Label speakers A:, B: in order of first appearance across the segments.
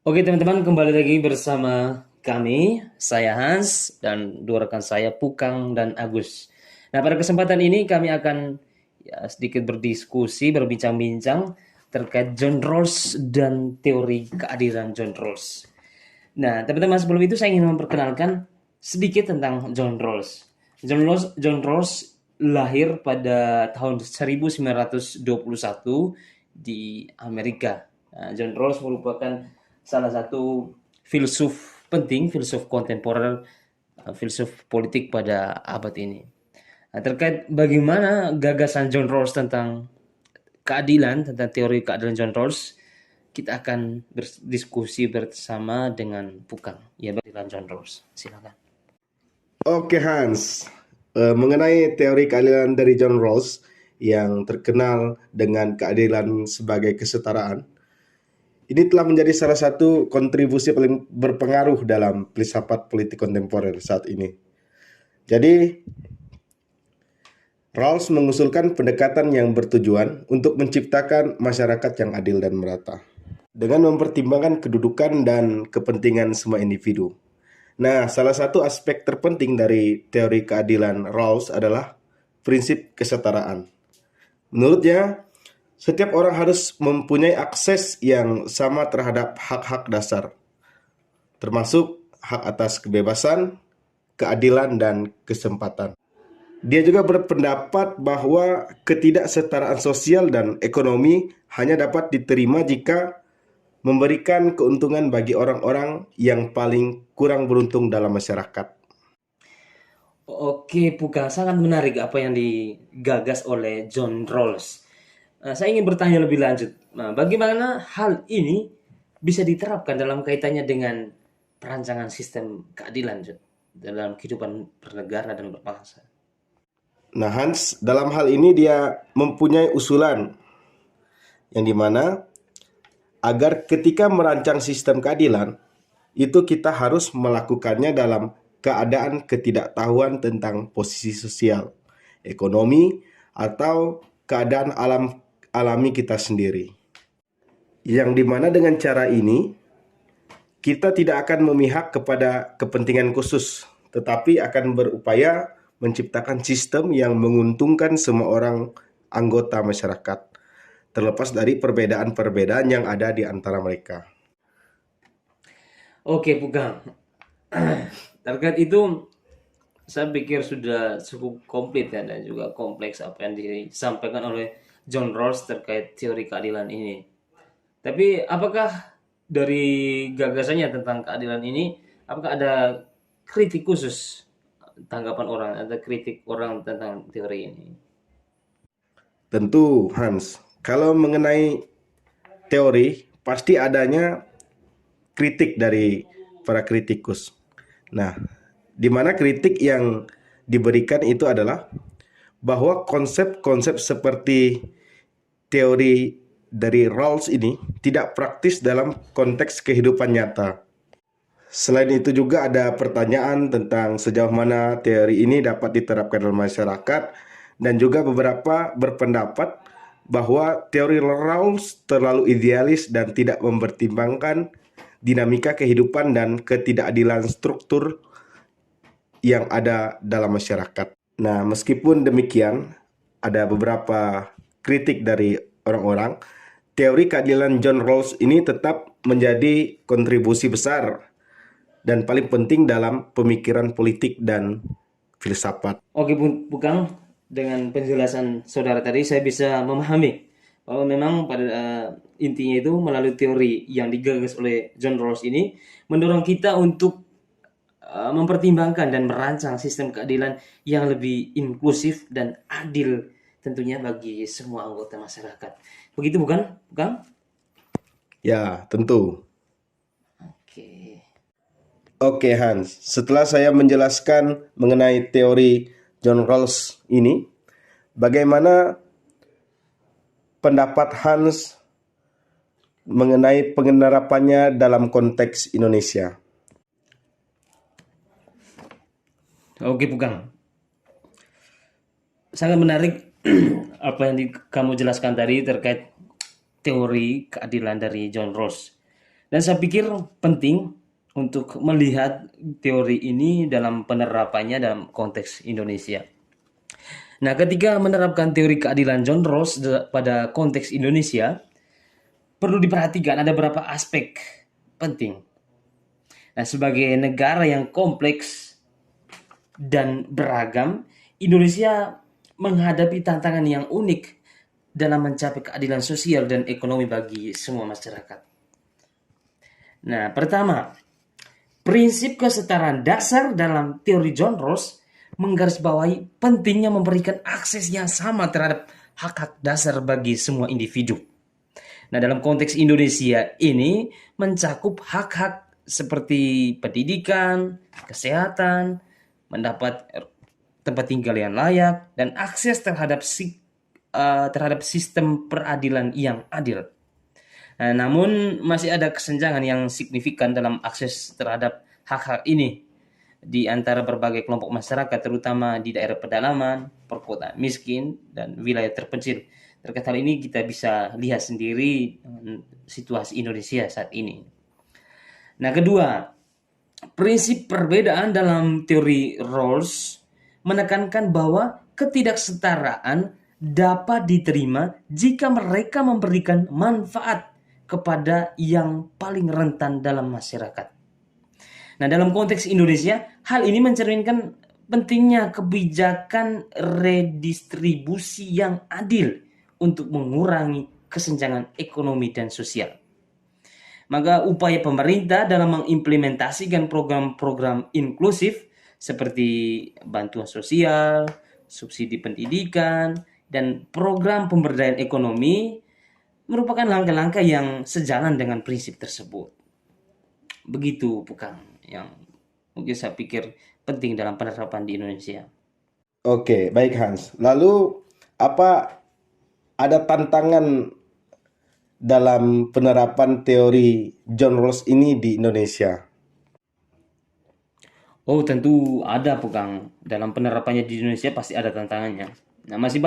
A: Oke teman-teman, kembali lagi bersama kami, saya Hans dan dua rekan saya Pukang dan Agus. Nah, pada kesempatan ini kami akan sedikit berdiskusi, berbincang-bincang terkait John Rawls dan teori keadilan John Rawls. Nah, teman-teman, sebelum itu saya ingin memperkenalkan sedikit tentang John Rawls. John Rawls lahir pada tahun 1921 di Amerika. Nah, John Rawls merupakan salah satu filsuf penting, filsuf kontemporer, filsuf politik pada abad ini. Nah, terkait bagaimana gagasan John Rawls tentang keadilan, tentang teori keadilan John Rawls, kita akan berdiskusi bersama dengan Pukang. Ya, keadilan John Rawls. Silakan.
B: Oke Hans, mengenai teori keadilan dari John Rawls yang terkenal dengan keadilan sebagai kesetaraan, ini telah menjadi salah satu kontribusi paling berpengaruh dalam filsafat politik kontemporer saat ini. Jadi, Rawls mengusulkan pendekatan yang bertujuan untuk menciptakan masyarakat yang adil dan merata, dengan mempertimbangkan kedudukan dan kepentingan semua individu. Nah, salah satu aspek terpenting dari teori keadilan Rawls adalah prinsip kesetaraan. Menurutnya, setiap orang harus mempunyai akses yang sama terhadap hak-hak dasar, termasuk hak atas kebebasan, keadilan, dan kesempatan. Dia juga berpendapat bahwa ketidaksetaraan sosial dan ekonomi hanya dapat diterima jika memberikan keuntungan bagi orang-orang yang paling kurang beruntung dalam masyarakat.
A: Oke, Pukang, sangat menarik apa yang digagas oleh John Rawls. Saya ingin bertanya lebih lanjut. Nah, bagaimana hal ini bisa diterapkan dalam kaitannya dengan perancangan sistem keadilan, John, dalam kehidupan bernegara dan berbangsa?
B: Nah, Hans dalam hal ini dia mempunyai usulan yang dimana agar ketika merancang sistem keadilan, itu kita harus melakukannya dalam keadaan ketidaktahuan tentang posisi sosial, ekonomi, atau keadaan alami kita sendiri. Yang dimana dengan cara ini, kita tidak akan memihak kepada kepentingan khusus, tetapi akan berupaya menciptakan sistem yang menguntungkan semua orang anggota masyarakat, terlepas dari perbedaan-perbedaan yang ada di antara mereka.
A: Oke, Pukang. Terkait itu, saya pikir sudah cukup komplit ya dan juga kompleks apa yang disampaikan oleh John Rawls terkait teori keadilan ini. Tapi apakah dari gagasannya tentang keadilan ini, apakah ada kritik khusus tanggapan orang, ada kritik orang tentang teori ini?
B: Tentu Hans, kalau mengenai teori pasti adanya kritik dari para kritikus. Nah, di mana kritik yang diberikan itu adalah bahwa konsep-konsep seperti teori dari Rawls ini tidak praktis dalam konteks kehidupan nyata. Selain itu juga ada pertanyaan tentang sejauh mana teori ini dapat diterapkan dalam masyarakat, dan juga beberapa berpendapat bahwa teori Rawls terlalu idealis dan tidak mempertimbangkan dinamika kehidupan dan ketidakadilan struktur yang ada dalam masyarakat. Nah, meskipun demikian, ada beberapa kritik dari orang-orang, teori keadilan John Rawls ini tetap menjadi kontribusi besar dan paling penting dalam pemikiran politik dan filsafat.
A: Oke, Bukang, dengan penjelasan saudara tadi saya bisa memahami bahwa memang pada intinya itu melalui teori yang digagas oleh John Rawls ini mendorong kita untuk mempertimbangkan dan merancang sistem keadilan yang lebih inklusif dan adil tentunya bagi semua anggota masyarakat. Begitu bukan, Bukang?
B: Ya, tentu.
A: Oke.
B: Oke Hans, setelah saya menjelaskan mengenai teori John Rawls ini, bagaimana pendapat Hans mengenai penerapannya dalam konteks Indonesia?
A: Oke, Bukang. Sangat menarik apa yang kamu jelaskan tadi terkait teori keadilan dari John Rawls. Dan saya pikir penting untuk melihat teori ini dalam penerapannya dalam konteks Indonesia. Nah, ketika menerapkan teori keadilan John Rawls pada konteks Indonesia, perlu diperhatikan ada beberapa aspek penting. Nah, sebagai negara yang kompleks dan beragam, Indonesia menghadapi tantangan yang unik dalam mencapai keadilan sosial dan ekonomi bagi semua masyarakat. Nah, pertama, prinsip kesetaraan dasar dalam teori John Rawls menggarisbawahi pentingnya memberikan akses yang sama terhadap hak-hak dasar bagi semua individu. Nah, dalam konteks Indonesia ini mencakup hak-hak seperti pendidikan, kesehatan, mendapat tempat tinggal yang layak, dan akses terhadap sistem peradilan yang adil. Nah, namun masih ada kesenjangan yang signifikan dalam akses terhadap hak-hak ini di antara berbagai kelompok masyarakat, terutama di daerah pedalaman, perkotaan miskin, dan wilayah terpencil. Terkait hal ini kita bisa lihat sendiri situasi Indonesia saat ini. Nah, kedua, prinsip perbedaan dalam teori Rawls menekankan bahwa ketidaksetaraan dapat diterima jika mereka memberikan manfaat kepada yang paling rentan dalam masyarakat. Nah, dalam konteks Indonesia, hal ini mencerminkan pentingnya kebijakan redistribusi yang adil untuk mengurangi kesenjangan ekonomi dan sosial. Maka upaya pemerintah dalam mengimplementasikan program-program inklusif seperti bantuan sosial, subsidi pendidikan, dan program pemberdayaan ekonomi merupakan langkah-langkah yang sejalan dengan prinsip tersebut. Begitu bukan yang mungkin saya pikir penting dalam penerapan di Indonesia.
B: Oke, baik Hans. Lalu apa ada tantangan dalam penerapan teori John Rawls ini di Indonesia?
A: Oh, tentu ada Pukang. Dalam penerapannya di Indonesia pasti ada tantangannya. Nah, masih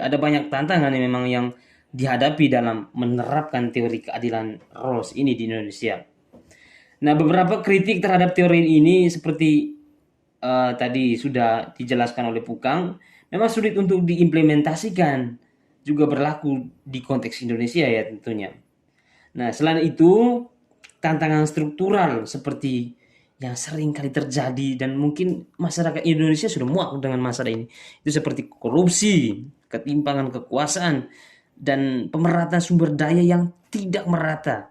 A: ada banyak tantangan yang memang yang dihadapi dalam menerapkan teori keadilan Rawls ini di Indonesia. Nah, beberapa kritik terhadap teori ini seperti tadi sudah dijelaskan oleh Pukang, memang sulit untuk diimplementasikan, juga berlaku di konteks Indonesia ya tentunya. Nah, selain itu, tantangan struktural seperti yang sering kali terjadi dan mungkin masyarakat Indonesia sudah muak dengan masalah ini. Itu seperti korupsi, ketimpangan kekuasaan, dan pemerataan sumber daya yang tidak merata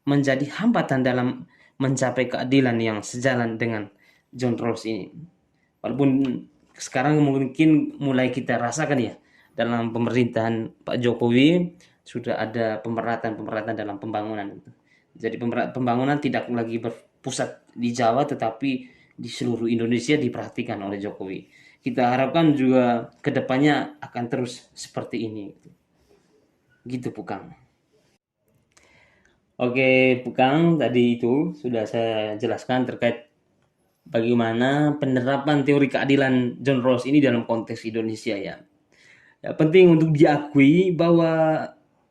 A: menjadi hambatan dalam mencapai keadilan yang sejalan dengan John Rawls ini. Walaupun sekarang mungkin mulai kita rasakan ya dalam pemerintahan Pak Jokowi sudah ada pemerataan dalam pembangunan. Jadi pembangunan tidak lagi berpusat di Jawa tetapi di seluruh Indonesia diperhatikan oleh Jokowi. Kita harapkan juga kedepannya akan terus seperti ini. Gitu Pukang. Oke Pukang, tadi itu sudah saya jelaskan terkait bagaimana penerapan teori keadilan John Rawls ini dalam konteks Indonesia ya. Ya, penting untuk diakui bahwa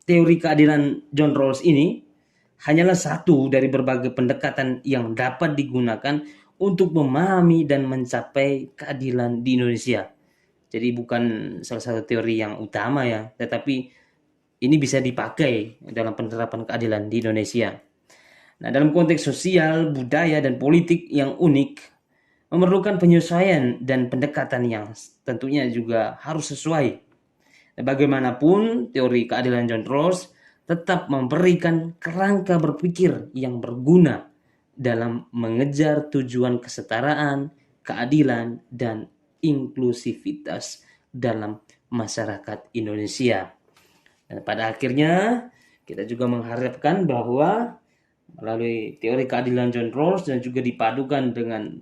A: teori keadilan John Rawls ini hanyalah satu dari berbagai pendekatan yang dapat digunakan untuk memahami dan mencapai keadilan di Indonesia. Jadi bukan salah satu teori yang utama ya, tetapi ini bisa dipakai dalam penerapan keadilan di Indonesia. Nah, dalam konteks sosial, budaya, dan politik yang unik, memerlukan penyesuaian dan pendekatan yang tentunya juga harus sesuai. Nah, bagaimanapun, teori keadilan John Rawls tetap memberikan kerangka berpikir yang berguna dalam mengejar tujuan kesetaraan, keadilan, dan inklusivitas dalam masyarakat Indonesia. Dan pada akhirnya kita juga mengharapkan bahwa melalui teori keadilan John Rawls dan juga dipadukan dengan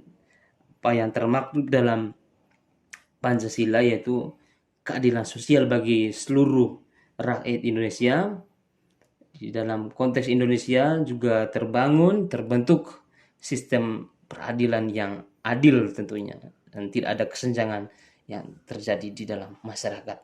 A: apa yang termaktub dalam Pancasila yaitu keadilan sosial bagi seluruh rakyat Indonesia. Di dalam konteks Indonesia juga terbentuk sistem peradilan yang adil tentunya dan tidak ada kesenjangan yang terjadi di dalam masyarakat.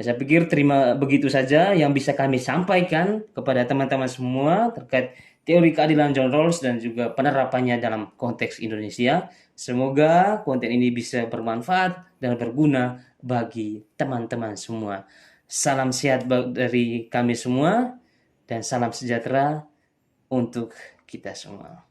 A: Ya, saya pikir terima begitu saja yang bisa kami sampaikan kepada teman-teman semua terkait teori keadilan John Rawls dan juga penerapannya dalam konteks Indonesia. Semoga konten ini bisa bermanfaat dan berguna bagi teman-teman semua. Salam sehat dari kami semua dan salam sejahtera untuk kita semua.